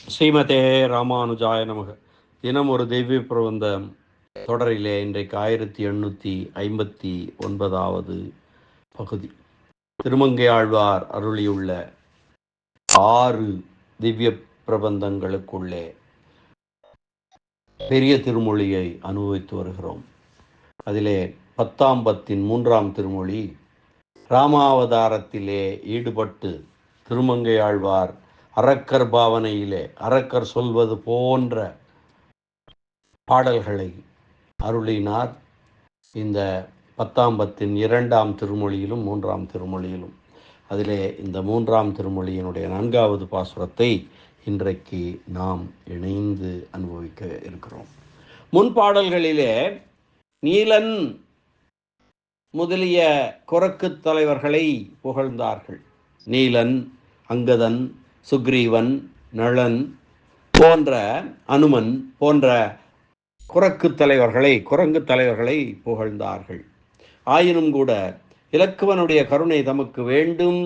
ஸ்ரீமதே ராமானுஜாய நமக. தினம் ஒரு தெய்வ பிரபந்தம் தொடரிலே இன்றைக்கு 1859வது பகுதி. திருமங்கையாழ்வார் அருளியுள்ள 6 திவ்ய பிரபந்தங்களுக்குள்ளே பெரிய திருமொழியை அனுபவித்து வருகிறோம். அதிலே 10ஆம் பத்தின் 3ஆம் திருமொழி, ராமாவதாரத்திலே ஈடுபட்டு திருமங்கையாழ்வார் அரக்கர் பாவனையிலே அரக்கர் சொல்வது போன்ற பாடல்களை அருளினார். இந்த 10ஆம் பத்தின் 2ஆம் திருமொழியிலும் 3ஆம் திருமொழியிலும். அதிலே இந்த 3ஆம் திருமொழியினுடைய 4வது பாசுரத்தை இன்றைக்கு நாம் இணைந்து அனுபவிக்க இருக்கிறோம். முன் பாடல்களிலே நீலன் முதலிய குரக்கு தலைவர்களை புகழ்ந்தார்கள். நீலன், அங்கதன், சுக்ரீவன், நளன் போன்ற, அனுமன் போன்ற குரங்கு தலைவர்களை புகழ்ந்தார்கள். ஆயினும் கூட இலக்குவனுடைய கருணை தமக்கு வேண்டும்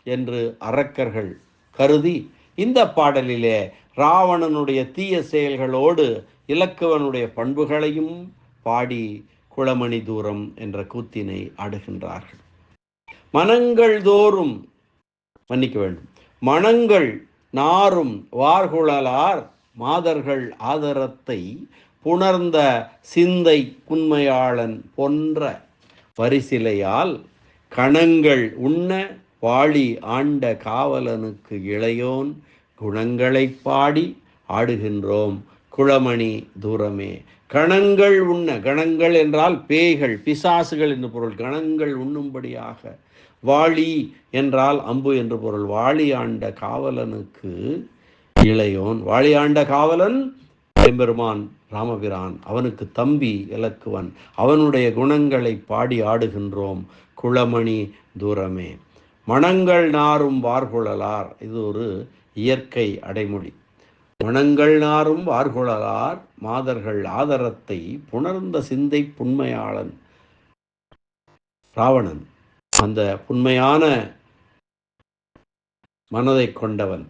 என்று அரக்கர்கள் கருதி இந்த பாடலிலே ராவணனுடைய தீய செயல்களோடு இலக்குவனுடைய பண்புகளையும் பாடி குளமணி தூரம் என்ற கூத்தினை ஆடுகின்றார்கள். மனங்கள் தோறும் மன்னிக்க வேண்டும், மனங்கள் நாரும் வார்குழலார் மாதர்கள் ஆதரத்தை புணர்ந்த சிந்தை புன்மையாளன் போன்ற பரிசிலையால் கணங்கள் உண்ண வாழி ஆண்ட காவலனுக்கு இளையோன் குணங்களை பாடி ஆடுகின்றோம் குளமணி தூரமே. கணங்கள் உண்ண, கணங்கள் என்றால் பேய்கள், பிசாசுகள் என்று பொருள். கணங்கள் உண்ணும்படியாக, வாளி என்றால் அம்பு என்று பொருள். வாளி ஆண்ட காவலனுக்கு இளையோன், வாளி ஆண்ட காவலன் எம்பெருமான் ராமபிரான், அவனுக்கு தம்பி இலக்குவன், அவனுடைய குணங்களை பாடி ஆடுகின்றோம் குளமணி தூரமே. மணங்கள் நாரும் வார்குழலார், இது ஒரு இயற்கை அடைமொழி. மணங்கள் நாரும் வார்குழலார் மாதர்கள் ஆதரத்தை புணர்ந்த சிந்தை புன்மையாளன் ராவணன், அந்த புன்மையான மனதை கொண்டவன்,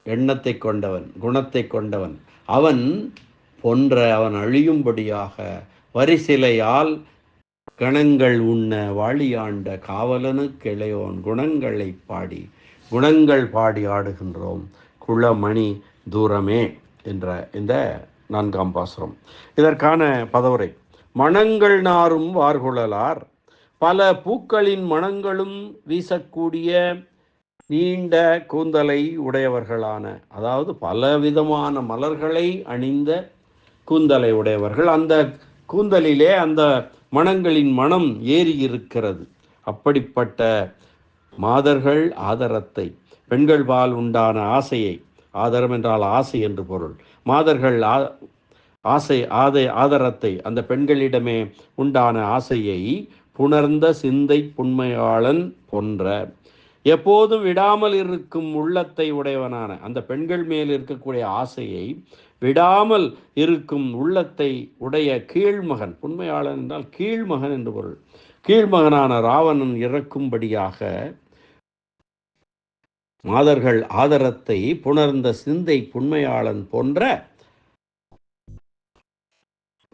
எண்ணத்தை கொண்டவன், குணத்தை கொண்டவன், அவன் போன்ற அவன் அழியும்படியாக வரிசிலையால் கணங்கள் உண்ண வாழியாண்ட காவலனுக்கு இளையோன் குணங்களை பாடி, குணங்கள் பாடி ஆடுகின்றோம் குளமணி தூரமே என்ற இந்த 4ஆம் பாசுரம். இதற்கான பதவுரை: மணங்கள் நாரும் வார்குழலார், பல பூக்களின் மணங்களும் வீசக்கூடிய நீண்ட கூந்தலை உடையவர்களான, அதாவது பலவிதமான மலர்களை அணிந்த கூந்தலை உடையவர்கள். அந்த கூந்தலிலே அந்த மணங்களின் மனம் ஏறி இருக்கிறது. அப்படிப்பட்ட மாதர்கள் ஆதரத்தை, பெண்கள் பால் உண்டான ஆசையை, ஆதரம் என்றால் ஆசை என்று பொருள், மாதர்கள் ஆசை ஆதரத்தை, அந்த பெண்களிடமே உண்டான ஆசையை புணர்ந்த சிந்தை புன்மையாளன் போன்ற, எப்போதும் விடாமல் இருக்கும் உள்ளத்தை உடையவனான, அந்த பெண்கள் மேல் இருக்கக்கூடிய ஆசையை விடாமல் இருக்கும் உள்ளத்தை உடைய கீழ்மகன், புன்மையாளன் என்றால் கீழ்மகன் என்று பொருள், கீழ்மகனான ராவணன் இறக்கும்படியாக மாதர்கள் ஆதரத்தை புணர்ந்த சிந்தை புன்மையாளன் போன்ற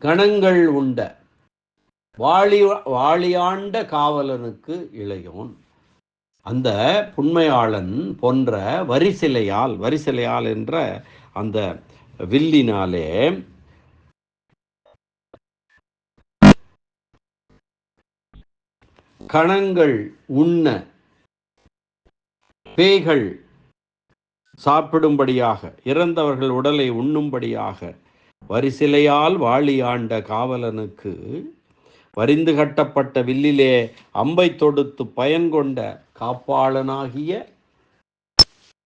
கணங்கள் உண்ட வாழியாண்ட காவலனுக்கு இளையோன், அந்த புன்மையாளன் போன்ற வரிசிலையால், வரிசிலையால் என்ற அந்த வில்லினாலே கணங்கள் உண்ண, பேய்கள் சாப்பிடும்படியாக, இறந்தவர்கள் உடலை உண்ணும்படியாக வரிசிலையால் வாழியாண்ட காவலனுக்கு, வரிந்து கட்டப்பட்ட வில்லிலே அம்பை தொடுத்து பயன் கொண்ட காப்பாளனாகிய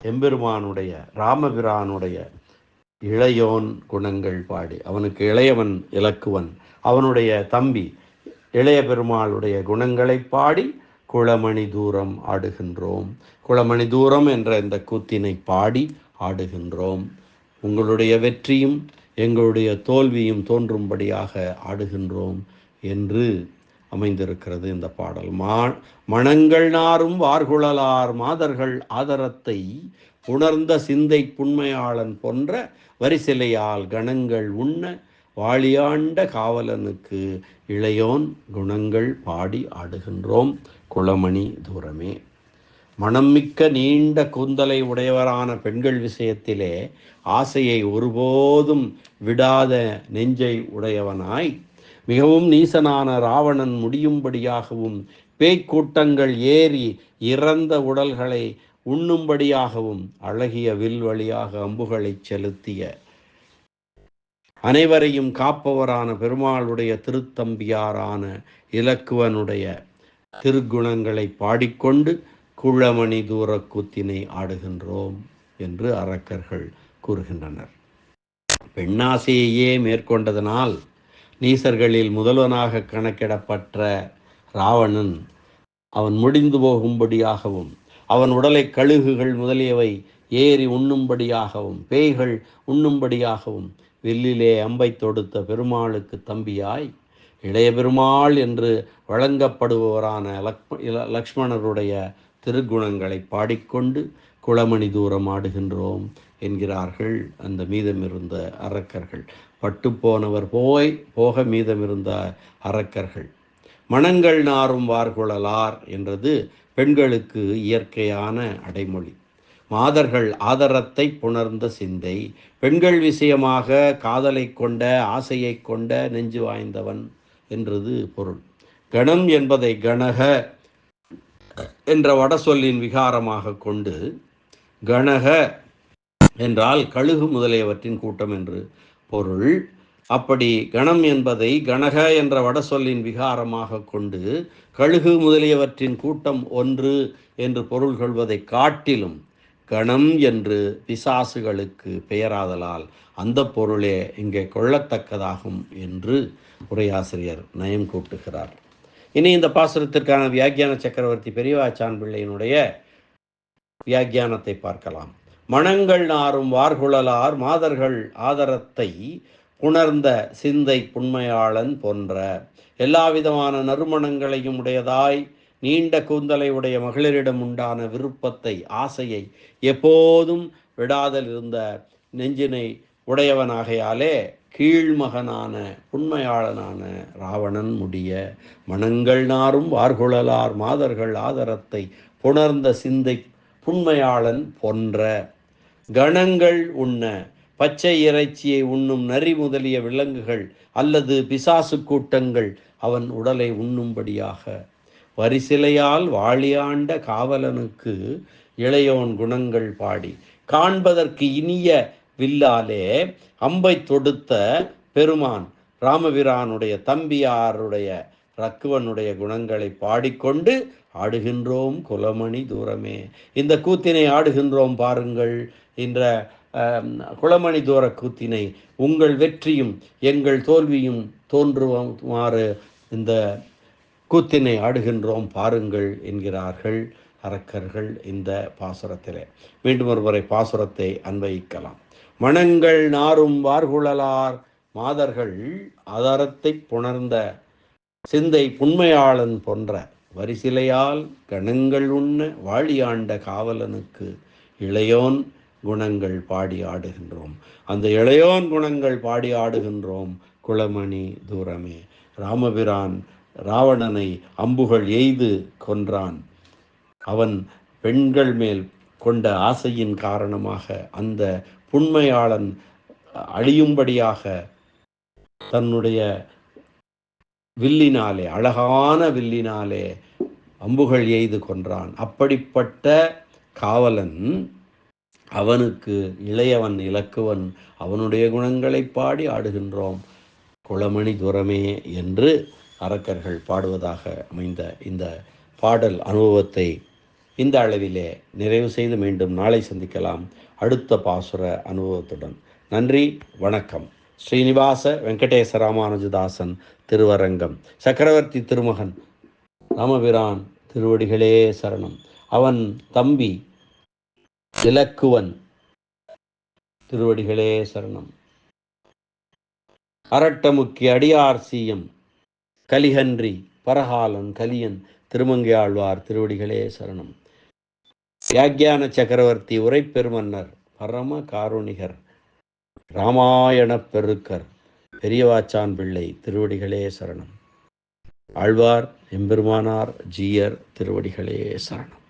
எம்பெருமானுடைய ராமபிரானுடைய இளையோன் குணங்கள் பாடி, அவனுக்கு இளையவன் இலக்குவன், அவனுடைய தம்பி இளைய பெருமாளுடைய குணங்களை பாடி குளமணி தூரம் ஆடுகின்றோம். குளமணி தூரம் என்ற இந்த கூத்தினை பாடி ஆடுகின்றோம். உங்களுடைய வெற்றியும் எங்களுடைய தோல்வியும் தோன்றும்படியாக ஆடுகின்றோம் என்று அமைந்திருக்கிறது இந்த பாடல். மணங்கள் நாரும் வார்குழலார் மாதர்கள் ஆதரத்தை உணர்ந்த சிந்தை புன்மையாளன் போன்ற வரிசிலையால் கணங்கள் உண்ண வாழியாண்ட காவலனுக்கு இளையோன் குணங்கள் பாடி ஆடுகின்றோம் குளமணி தூரமே. மனம் மிக்க நீண்ட கூந்தலை உடையவரான பெண்கள் விஷயத்திலே ஆசையை ஒருபோதும் விடாத நெஞ்சை உடையவனாய் மிகவும் நீசனான ராவணன் முடியும்படியாகவும் பேய்க்கூட்டங்கள் ஏறி இறந்த உடல்களை உண்ணும்படியாகவும் அழகிய வில் வழியாக அம்புகளை செலுத்திய அனைவரையும் காப்பவரான பெருமாளுடைய திருத்தம்பியாரான இலக்குவனுடைய திருக்குணங்களை பாடிக்கொண்டு குளமணி தூர கூத்தினை ஆடுகின்றோம் என்று அரக்கர்கள் கூறுகின்றனர். பெண்ணாசையையே மேற்கொண்டதனால் நீசர்களில் முதல்வனாக கணக்கிடப்பட்ட ராவணன் அவன் முடிந்து போகும்படியாகவும் அவன் உடலை கழுகுகள் முதலியவை ஏறி உண்ணும்படியாகவும் பேய்கள் உண்ணும்படியாகவும் வில்லிலே அம்பை தொடுத்த பெருமாளுக்கு தம்பியாய் இளைய பெருமாள் என்று வழங்கப்படுபவரான லக்ஷ்மணருடைய திருக்குணங்களை பாடிக்கொண்டு குளமணி தூரம் ஆடுகின்றோம் என்கிறார்கள் அந்த மீதமிருந்த அரக்கர்கள். பட்டுப்போனவர் போக மீதமிருந்த அரக்கர்கள். மணங்கள் நாரும் வார்குழலார் என்றது பெண்களுக்கு இயற்கையான அடைமொழி. மாதர்கள் ஆதரத்தை புணர்ந்த சிந்தை, பெண்கள் விஷயமாக காதலை கொண்ட ஆசையை கொண்ட நெஞ்சு வாய்ந்தவன் என்றது பொருள். கணம் என்பதை கணக என்ற வட சொல்லின் விகாரமாக கொண்டு கணக என்றால் கழுகு முதலியவற்றின் கூட்டம் என்று பொருள். அப்படி கணம் என்பதை கணக என்ற வட சொல்லின் விகாரமாக கொண்டு கழுகு முதலியவற்றின் கூட்டம் ஒன்று என்று பொருள் கொள்வதை காட்டிலும் கணம் என்று பிசாசுகளுக்கு பெயராதலால் அந்த பொருளே இங்கே கொள்ளத்தக்கதாகும் என்று உரையாசிரியர் நயம் கூட்டுகிறார். இனி இந்த பாசுரத்திற்கான வியாக்கியான சக்கரவர்த்தி பெரியவாச்சான் பிள்ளையினுடைய வியாக்கியானத்தை பார்க்கலாம். மணங்கள் நாரும் வார்குழலார் மாதர்கள் ஆதரத்தை புணர்ந்த சிந்தை புன்மையாளன் போன்ற எல்லா விதமான நறுமணங்களையும் உடையதாய் நீண்ட கூந்தலை உடைய மகளிரிடம் உண்டான விருப்பத்தை ஆசையை எப்போதும் விடாதல் இருந்த நெஞ்சினை உடையவனாகையாலே கீழ்மகனான புன்மையாளனான ராவணன் முடிய மணங்கள் நாரும் வார்குழலார் மாதர்கள் ஆதரத்தை புணர்ந்த சிந்தை புன்மையாளன் போன்ற கணங்கள் உண்ண பச்சை இறைச்சியை உண்ணும் நரி முதலிய விலங்குகள் அல்லது பிசாசு கூட்டங்கள் அவன் உடலை உண்ணும்படியாக வரிசிலையால் வாழியாண்ட காவலனுக்கு இளையோன் குணங்கள் பாடி காண்பதற்கு இனிய வில்லாலே அம்பை தொடுத்த பெருமான் ராமபிரானுடைய தம்பியாருடைய ரக்குவனுடைய குணங்களை பாடிக்கொண்டு ஆடுகின்றோம் குளமணி தூரமே. இந்த கூத்தினை ஆடுகின்றோம் பாருங்கள். என்ற குளமணி தூர கூத்தினை உங்கள் வெற்றியும் எங்கள் தோல்வியும் தோன்றுமாறு இந்த கூத்தினை ஆடுகின்றோம் பாருங்கள் என்கிறார்கள் அரக்கர்கள் இந்த பாசுரத்திலே. மீண்டும் ஒருமுறை பாசுரத்தை அன்வயிக்கலாம். மணங்கள் நாரும் வார்குழலார் மாதர்கள் ஆதாரத்தை புணர்ந்த சிந்தை புன்மையாளன் போன்ற வரிசிலையால் கணங்கள் உண்ண வாழியாண்ட காவலனுக்கு இளையோன் குணங்கள் பாடி ஆடுகின்றோம். அந்த இளையோன் குணங்கள் பாடி ஆடுகின்றோம் குளமணி தூரமே. ராமபிரான் ராவணனை அம்புகள் எய்து கொன்றான். அவன் பெண்கள் மேல் கொண்ட ஆசையின் காரணமாக அந்த புன்மையாளன் அழியும்படியாக தன்னுடைய வில்லினாலே, அழகான வில்லினாலே அம்புகள் எய்து கொன்றான். அப்படிப்பட்ட காவலன் அவனுக்கு இளையவன் இலக்குவன் அவனுடைய குணங்களை பாடி ஆடுகின்றோம் குளமணி தூரமே என்று அரக்கர்கள் பாடுவதாக அமைந்த இந்த பாடல் அனுபவத்தை இந்த அளவிலே நிறைவு செய்து மீண்டும் நாளை சந்திக்கலாம் அடுத்த பாசுர அனுபவத்துடன். நன்றி, வணக்கம். ஸ்ரீனிவாச வெங்கடேச ராமானுஜதாசன் திருவரங்கம். சக்கரவர்த்தி திருமகன் ராமபிரான் திருவடிகளே சரணம். அவன் தம்பி இலக்குவன் திருவடிகளே சரணம். அரட்டமுக்கி அடியார் சீயம் கலிகன்றி பரகாலன் கலியன் திருமங்கையாழ்வார் திருவடிகளே சரணம். வியாக்கியான சக்கரவர்த்தி உரைப்பெருமன்னர் பரம காருணிகர் இராமாயணப் பெருக்கர் பெரியவாச்சான் பிள்ளை திருவடிகளே சரணம். ஆழ்வார் எம்பெருமானார் ஜீயர் திருவடிகளே சரணம்.